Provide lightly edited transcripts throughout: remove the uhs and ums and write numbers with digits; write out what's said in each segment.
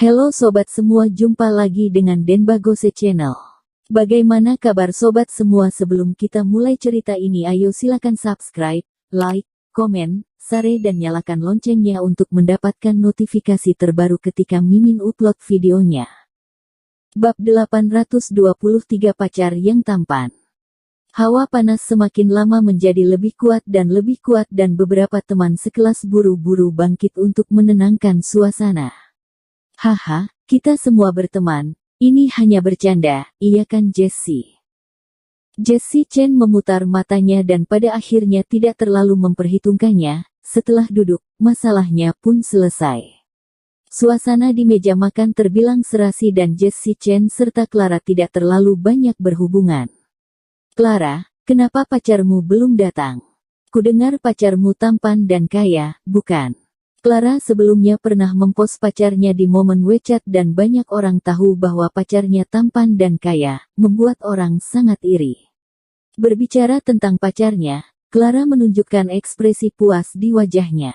Halo sobat semua, jumpa lagi dengan Denbagose Channel. Bagaimana kabar sobat semua? Sebelum kita mulai cerita ini, ayo silakan subscribe, like, komen, share dan nyalakan loncengnya untuk mendapatkan notifikasi terbaru ketika Mimin upload videonya. Bab 823 Pacar yang Tampan. Hawa panas semakin lama menjadi lebih kuat dan beberapa teman sekelas buru-buru bangkit untuk menenangkan suasana. Haha, kita semua berteman, ini hanya bercanda, iya kan Jessie? Jessie Chen memutar matanya dan pada akhirnya tidak terlalu memperhitungkannya. Setelah duduk, masalahnya pun selesai. Suasana di meja makan terbilang serasi dan Jessie Chen serta Clara tidak terlalu banyak berhubungan. Clara, kenapa pacarmu belum datang? Kudengar pacarmu tampan dan kaya, bukan? Clara sebelumnya pernah mempost pacarnya di momen WeChat dan banyak orang tahu bahwa pacarnya tampan dan kaya, membuat orang sangat iri. Berbicara tentang pacarnya, Clara menunjukkan ekspresi puas di wajahnya.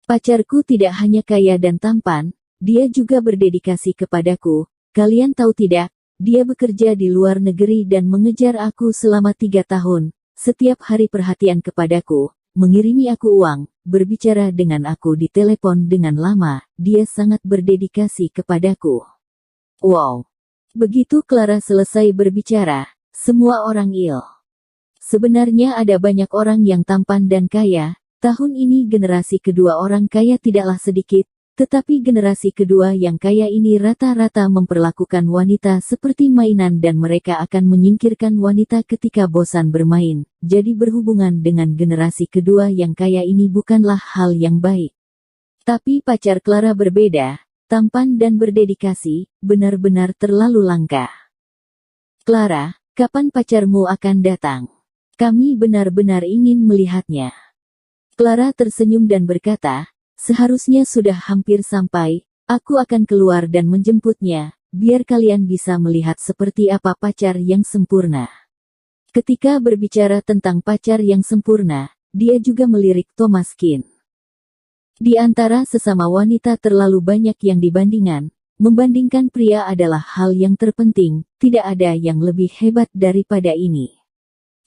Pacarku tidak hanya kaya dan tampan, dia juga berdedikasi kepadaku. Kalian tahu tidak? Dia bekerja di luar negeri dan mengejar aku selama 3 tahun, setiap hari perhatian kepadaku, mengirimi aku uang, berbicara dengan aku di telepon dengan lama, dia sangat berdedikasi kepadaku. Wow! Begitu Clara selesai berbicara, semua orang il. Sebenarnya ada banyak orang yang tampan dan kaya, tahun ini generasi kedua orang kaya tidaklah sedikit. Tetapi generasi kedua yang kaya ini rata-rata memperlakukan wanita seperti mainan dan mereka akan menyingkirkan wanita ketika bosan bermain. Jadi berhubungan dengan generasi kedua yang kaya ini bukanlah hal yang baik. Tapi pacar Clara berbeda, tampan dan berdedikasi, benar-benar terlalu langka. Clara, kapan pacarmu akan datang? Kami benar-benar ingin melihatnya. Clara tersenyum dan berkata, seharusnya sudah hampir sampai, aku akan keluar dan menjemputnya, biar kalian bisa melihat seperti apa pacar yang sempurna. Ketika berbicara tentang pacar yang sempurna, dia juga melirik Thomas Kin. Di antara sesama wanita terlalu banyak yang membandingkan pria adalah hal yang terpenting, tidak ada yang lebih hebat daripada ini.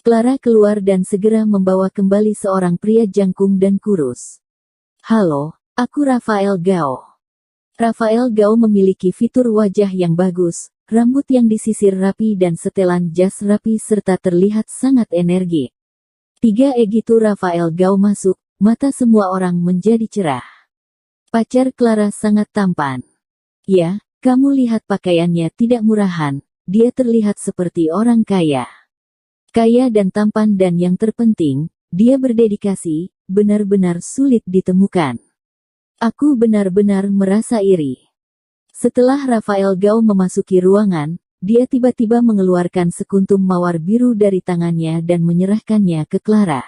Clara keluar dan segera membawa kembali seorang pria jangkung dan kurus. Halo, aku Rafael Gao. Rafael Gao memiliki fitur wajah yang bagus, rambut yang disisir rapi dan setelan jas rapi serta terlihat sangat energik. Begitu Rafael Gao masuk, mata semua orang menjadi cerah. Pacar Clara sangat tampan. Ya, kamu lihat pakaiannya tidak murahan, dia terlihat seperti orang kaya. Kaya dan tampan dan yang terpenting, dia berdedikasi. Benar-benar sulit ditemukan. Aku benar-benar merasa iri. Setelah Rafael Gao memasuki ruangan, dia tiba-tiba mengeluarkan sekuntum mawar biru dari tangannya dan menyerahkannya ke Clara.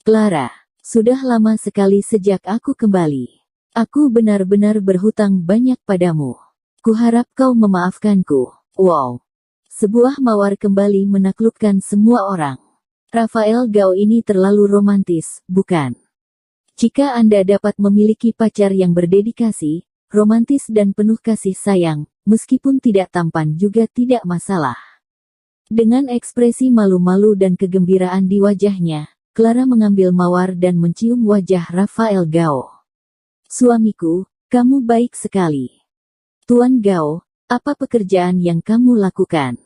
Clara, sudah lama sekali sejak aku kembali. Aku benar-benar berhutang banyak padamu. Kuharap kau memaafkanku. Wow! Sebuah mawar kembali menaklukkan semua orang. Rafael Gao ini terlalu romantis, bukan? Jika Anda dapat memiliki pacar yang berdedikasi, romantis dan penuh kasih sayang, meskipun tidak tampan juga tidak masalah. Dengan ekspresi malu-malu dan kegembiraan di wajahnya, Clara mengambil mawar dan mencium wajah Rafael Gao. Suamiku, kamu baik sekali. Tuan Gao, apa pekerjaan yang kamu lakukan?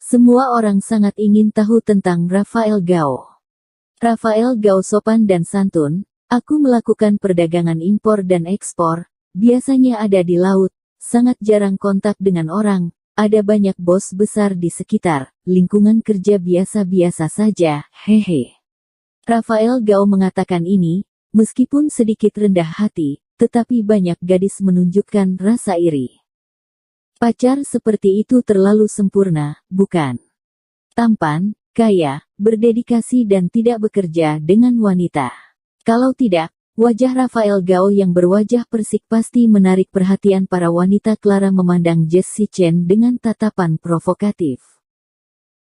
Semua orang sangat ingin tahu tentang Rafael Gao. Rafael Gao sopan dan santun, aku melakukan perdagangan impor dan ekspor, biasanya ada di laut, sangat jarang kontak dengan orang, ada banyak bos besar di sekitar, lingkungan kerja biasa-biasa saja, hehe. Rafael Gao mengatakan ini, meskipun sedikit rendah hati, tetapi banyak gadis menunjukkan rasa iri. Pacar seperti itu terlalu sempurna, bukan? Tampan, kaya, berdedikasi dan tidak bekerja dengan wanita. Kalau tidak, wajah Rafael Gao yang berwajah persik pasti menarik perhatian para wanita. Clara memandang Jessie Chen dengan tatapan provokatif.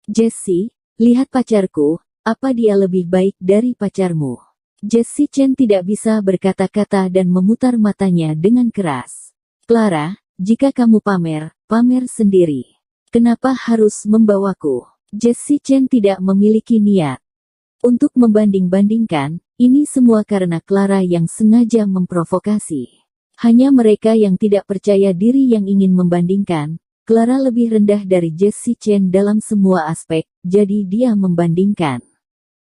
Jessie, lihat pacarku, apa dia lebih baik dari pacarmu? Jessie Chen tidak bisa berkata-kata dan memutar matanya dengan keras. Clara, jika kamu pamer, pamer sendiri. Kenapa harus membawaku? Jessie Chen tidak memiliki niat untuk membanding-bandingkan, ini semua karena Clara yang sengaja memprovokasi. Hanya mereka yang tidak percaya diri yang ingin membandingkan. Clara lebih rendah dari Jessie Chen dalam semua aspek, jadi dia membandingkan.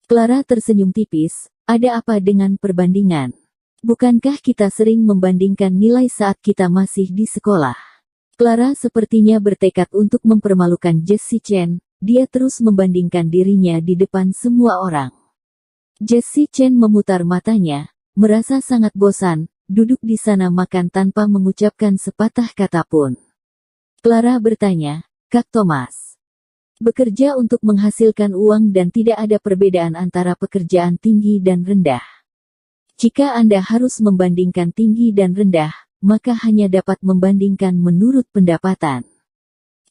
Clara tersenyum tipis, ada apa dengan perbandingan? Bukankah kita sering membandingkan nilai saat kita masih di sekolah? Clara sepertinya bertekad untuk mempermalukan Jessie Chen, dia terus membandingkan dirinya di depan semua orang. Jessie Chen memutar matanya, merasa sangat bosan, duduk di sana makan tanpa mengucapkan sepatah kata pun. Clara bertanya, Kak Thomas, bekerja untuk menghasilkan uang dan tidak ada perbedaan antara pekerjaan tinggi dan rendah. Jika Anda harus membandingkan tinggi dan rendah, maka hanya dapat membandingkan menurut pendapatan.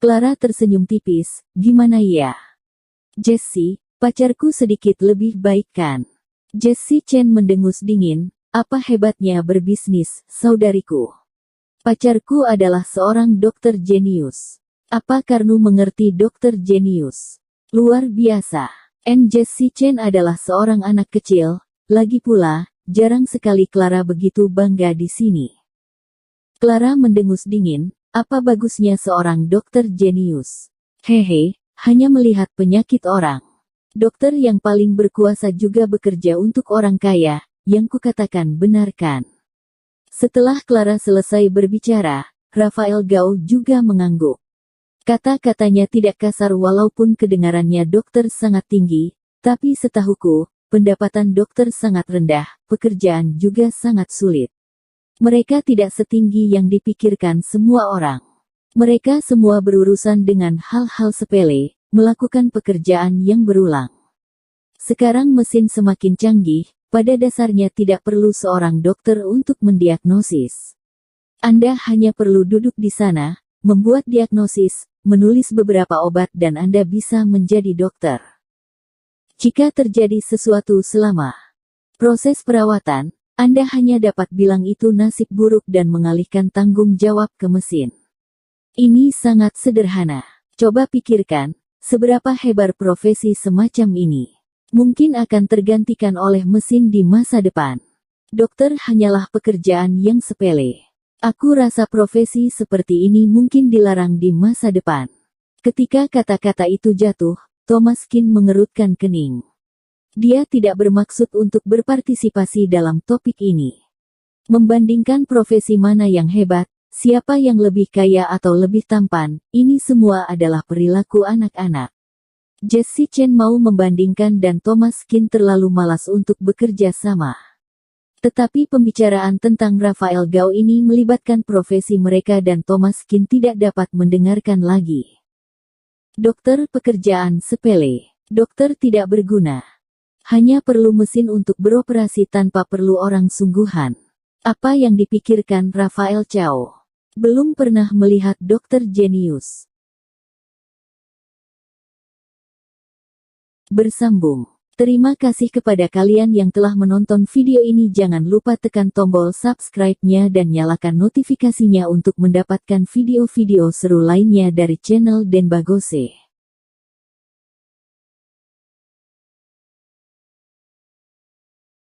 Clara tersenyum tipis, gimana ya? Jessie, pacarku sedikit lebih baik kan? Jessie Chen mendengus dingin, apa hebatnya berbisnis, saudariku? Pacarku adalah seorang dokter jenius. Apa Karnu mengerti dokter jenius? Luar biasa. Jessie Chen adalah seorang anak kecil, lagi pula, jarang sekali Clara begitu bangga di sini. Clara mendengus dingin, apa bagusnya seorang dokter jenius? Hehe, hanya melihat penyakit orang. Dokter yang paling berkuasa juga bekerja untuk orang kaya, yang kukatakan benarkan. Setelah Clara selesai berbicara, Rafael Gao juga mengangguk. Kata-katanya tidak kasar walaupun kedengarannya dokter sangat tinggi, tapi setahuku, pendapatan dokter sangat rendah, pekerjaan juga sangat sulit. Mereka tidak setinggi yang dipikirkan semua orang. Mereka semua berurusan dengan hal-hal sepele, melakukan pekerjaan yang berulang. Sekarang mesin semakin canggih, pada dasarnya tidak perlu seorang dokter untuk mendiagnosis. Anda hanya perlu duduk di sana, membuat diagnosis, menulis beberapa obat dan Anda bisa menjadi dokter. Jika terjadi sesuatu selama proses perawatan, Anda hanya dapat bilang itu nasib buruk dan mengalihkan tanggung jawab ke mesin. Ini sangat sederhana. Coba pikirkan, seberapa hebat profesi semacam ini. Mungkin akan tergantikan oleh mesin di masa depan. Dokter hanyalah pekerjaan yang sepele. Aku rasa profesi seperti ini mungkin dilarang di masa depan. Ketika kata-kata itu jatuh, Thomas Kin mengerutkan kening. Dia tidak bermaksud untuk berpartisipasi dalam topik ini. Membandingkan profesi mana yang hebat, siapa yang lebih kaya atau lebih tampan, ini semua adalah perilaku anak-anak. Jessie Chen mau membandingkan dan Thomas Kin terlalu malas untuk bekerja sama. Tetapi pembicaraan tentang Rafael Gao ini melibatkan profesi mereka dan Thomas Kin tidak dapat mendengarkan lagi. Dokter pekerjaan sepele. Dokter tidak berguna. Hanya perlu mesin untuk beroperasi tanpa perlu orang sungguhan. Apa yang dipikirkan Rafael Cao? Belum pernah melihat dokter jenius. Bersambung. Terima kasih kepada kalian yang telah menonton video ini. Jangan lupa tekan tombol subscribe-nya dan nyalakan notifikasinya untuk mendapatkan video-video seru lainnya dari channel Denbagose.